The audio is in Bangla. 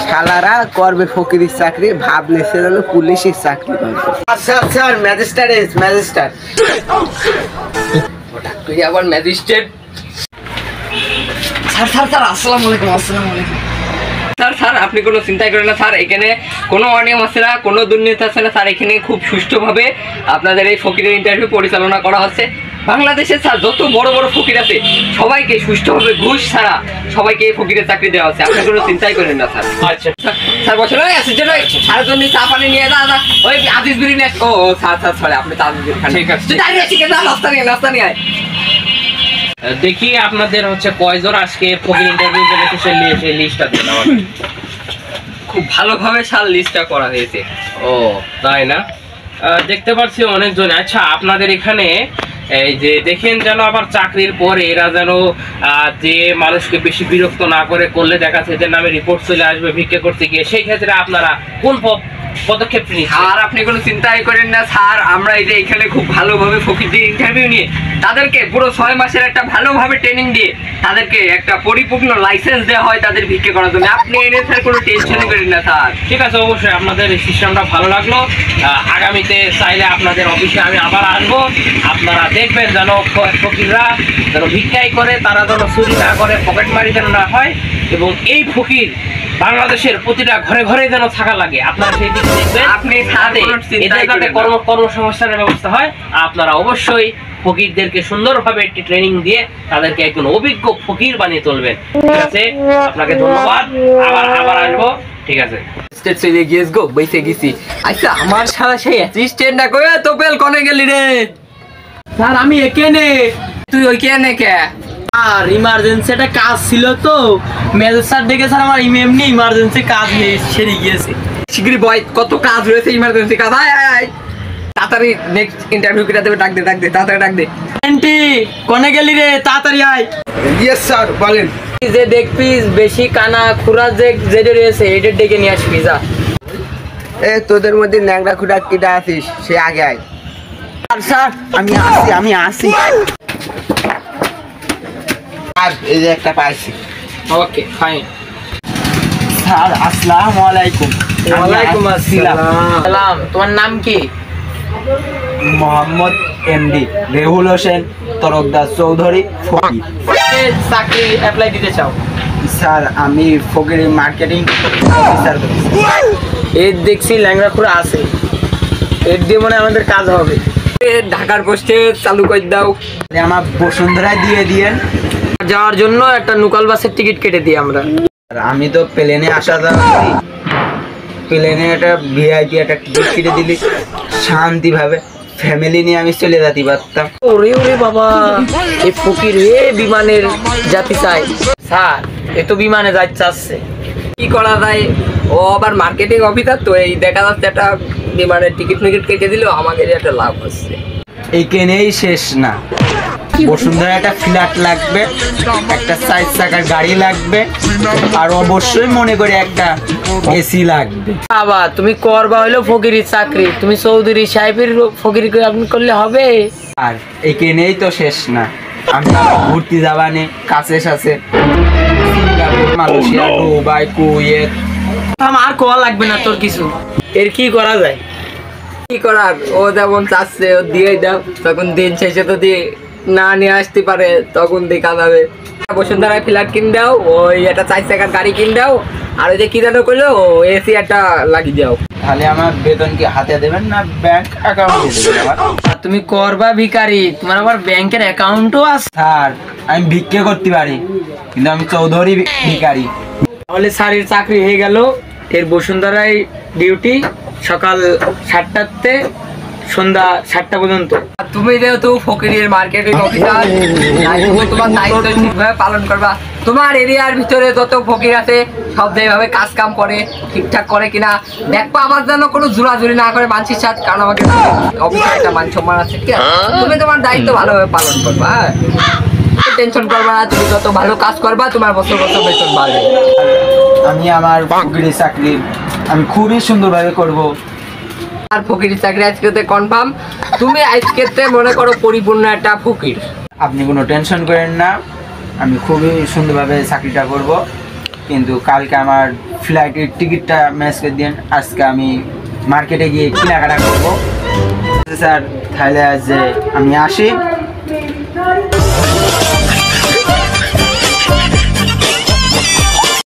শালারা করবে ফকিরের চাকরি, ভাব নিচ্ছে যেন পুলিশের চাকরি করবে। আচ্ছা আচ্ছা ম্যাজিস্ট্রেট ম্যাজিস্ট্রেট তুই আবার ম্যাজিস্ট্রেট? স্যার স্যার স্যার আসসালামু আলাইকুম। আসসালামু আলাইকুম স্যার। স্যার আপনি কোনো চিন্তাই করেন না স্যার, এখানে কোনো অনিয়ম আছে না, কোনো দুর্নীতি আছে না স্যার। এখানে খুব সুষ্ঠুভাবে আপনাদের এই ফকিরের ইন্টারভিউ পরিচালনা করা হচ্ছে। বাংলাদেশে স্যার যত বড় বড় ফকির আছে সবাইকে সুষ্ঠুভাবে ঘুষ ছাড়া সবাইকে এই ফকিরের চাকরি দেওয়া হচ্ছে। আপনি কোনো চিন্তাই করেন না স্যার। আচ্ছা স্যার বসে নয় আসে জন্য সারা জন্য চা পানি নিয়ে যা ওই আজিজ বিড়ি নিয়ে ও স্যার স্যার সরি আপনি তো আজিজ বিড়ি খান। ঠিক আছে। তুই দাঁড়িয়ে আছিস কেন? নাস্তা নিয়ে আয়। দেখি আপনাদের হচ্ছে কয়জন আজকে ফকির ইন্টারভিউ জন্য সেই লিস্টটা দেন আমাকে। খুব ভালোভাবে স্যার লিস্টটা করা হয়েছে। ও তাই না? দেখতে পাচ্ছি অনেকজন। আচ্ছা আপনাদের এখানে এই যে দেখেন যেন আবার চাকরির পরে এরা যেন যে মানুষকে বেশি বিরক্ত না করলে দেখা যাচ্ছে এদের নামে রিপোর্ট চলে আসবে ভিক্ষা করতে গিয়ে, সেই ক্ষেত্রে আপনারা কোন পদক্ষেপ নিচ্ছেন? আর আপনি কোনো চিন্তাই করেন না স্যার, আমরা এই যে এখানে খুব ভালোভাবে ফকিরদের ইন্টারভিউ নিয়ে তাদেরকে পুরো 6 মাসের একটা ভালোভাবে ট্রেনিং দিয়ে তাদেরকে একটা পরিপূর্ণ লাইসেন্স দেওয়া হয় তাদের ভিক্ষা করার জন্য। আপনি এনে স্যার কোনো টেনশনই করেন না স্যার। ঠিক আছে, অবশ্যই আপনাদের এই সিস্টেমটা ভালো লাগলো। আগামীতে চাইলে আপনাদের অফিসে আমি আবার আসবো। আপনারা দেখবেন যেন ফকিররা যেন ভিক্ষাই করে, তারা যেন চুরি না করে, পকেটমারি যেন না হয়, এবং এই ফকির বাংলাদেশের প্রতিটা ঘরে ঘরে যেন থাকা লাগে। আপনারা সেই দিকে দেখবেন, আপনি এদের যাতে কর্মসংস্থানের ব্যবস্থা হয়। আপনারা অবশ্যই ফকিরদেরকে সুন্দরভাবে একটি ট্রেনিং দিয়ে তাদেরকে একজন অভিজ্ঞ ফকির বানিয়ে তুলবেন। ঠিক আছে, আপনাকে ধন্যবাদ। আবার আসবো। ঠিক আছে। স্টেট চলে গিয়েছ গো, বইসে গেছি। আচ্ছা আমার সারা সেই অ্যাসিস্ট্যান্ট না কই তো পেল কোনে গেলি রে? স্যার আমি এখানে। তুই ওই কেনে কে? আর ইমার্জেন্সি একটা কাজ ছিল তো, ম্যানেজার স্যার ডেকে স্যার আমার এমনি ইমার্জেন্সি কাজ সেরে গিয়েছে। শিগগিরই বয়, কত কাজ রয়েছে ইমার্জেন্সি কাজ। আয় আয় আয় তাড়াতাড়ি নেক্সট ইন্টারভিউ করে দেবে, ডাক দে তাড়াতাড়ি ডাক দে। আন্টি কোনে গেলি রে? তাড়াতাড়ি আয়। ইয়েস স্যার বলেন। যে দেখপিস বেশি কানা খুরা যেটা রয়েছে এটা ডেকে নিয়ে আসবি যা। এ তোদের মধ্যে ন্যাংরা খুঁড়া কিটা আছিস সে আগে আয়। স্যার স্যার আমি আসি। আর এই যে একটা পাইছি। Okay fine. স্যার আসসালামু আলাইকুম। ওয়ালাইকুম আসসালাম। তোমার নাম কি? মোহাম্মদ এমডি রেহুল হোসেন তরফদার চৌধুরী ফকির। চাকরি অ্যাপ্লাই দিতে চাও? স্যার আমি ফকির মার্কেটিং অফিসার। এর দেখছি ল্যাংড়া খুঁড়া আছে, এর দিয়ে মনে আমাদের কাজ হবে। ঢাকার পোস্টে চালু করে দাও। আমার বসুন্ধরায় দিয়ে দিয়েন। যাওয়ার জন্য একটা লোকাল বাসের টিকিট কেটে দিই আমরা। আমি তো প্লেনে আসা যাওয়া করি, প্লেনে একটা ভিআইপি একটা টিকিট কেটে দিলি শান্তি ভাবে ফ্যামিলি নিয়ে আমি চলে যেতে পারতাম। ওরে ওরে বাবা, এই ফকির রে বিমানের জাতি চাই। স্যার এ তো বিমানে যাইতে চাচ্ছে। কি করা যায়, ও আবার মার্কেটিং অফিসার তো, এই দেখা যাচ্ছে একটা বিমানের টিকিট কেটে দিলেও আমাদের একটা লাভ হচ্ছে। এইখানেই শেষ না, বসুন্ধরা একটা ফ্ল্যাট লাগবে, একটা 4 চাকার গাড়ি লাগবে, আর অবশ্যই মনে করি একটা এসি লাগবে। বাবা তুমি করবা হইলো ফকিরের চাকরি, তুমি চৌধুরী সাহেবের ফকির আপনি করলে হবে? আর এইখানেই তো শেষ না, আমি ঘুরতে যাবানে কাছে সাথে সিঙ্গাপুর, মালয়েশিয়া, দুবাই, কুয়েত। আর কোয়া লাগবে না তোর কিছু। এর কি করা যায়? কি করার, ও যেমন চাচ্ছে ও দিয়ে দাও, তখন দিন শেষে তো দিয়ে না নিয়ে আসতে পারে, তখন দেখা যাবে। বসুন্ধরায় ফ্ল্যাট কিন দাও, ওই একটা 4 চাকার গাড়ি কিন দাও, আর ওই যে কি জানো করলো এসি একটা লাগিয়ে দাও। তাহলে আমার বেতন কি হাতে দেবেন না ব্যাংক অ্যাকাউন্টে দেবেন? আমার তুমি করবা ভিখারি, তোমার আবার ব্যাংকের অ্যাকাউন্টও আছে। স্যার আমি ভিক্ষে করতে পারি, কিন্তু আমি চৌধুরী ভিখারি। তাহলে স্যারের চাকরি হয়ে গেল। এর বসুন্ধরায় ডিউটি সকাল 7টাতে সন্ধ্যা 7টা পর্যন্ত। তুমি যেহেতু ফকিরের মার্কেটিং অফিসার, তোমার দায়িত্ব ঠিকভাবে পালন করবা। তোমার এরিয়ার ভিতরে যত ফকির আছে সব যেভাবে কাজ কাম করে ঠিকঠাক করে কিনা দেখবো, আমার যেন কোনো জোরাজুরি না করে মানসির সাথে, কারণ আমাকে অফিসে একটা মান সম্মান আছে। ঠিক আছে, তুমি তোমার দায়িত্ব ভালোভাবে পালন করবা। হ্যাঁ, টেনশন করবা না, তুমি যত ভালো কাজ করবা তোমার বছর বছর বেতন বাড়বে। আমি আমার ফকিরের চাকরি আমি খুবই সুন্দরভাবে করব। আর ফকিরের চাকরি আজকেতে কনফার্ম, তুমি আজকেতে মনে করো পরিপূর্ণ একটা ফকির। আপনি কোনো টেনশন করেন না, আমি খুবই সুন্দরভাবে চাকরিটা করব। কিন্তু কালকে আমার ফ্লাইটের টিকিটটা ম্যানেজ করে দিন। আজকে আমি মার্কেটে গিয়ে কেনাকাটা করবো। স্যার তাহলে আজ আমি আসি।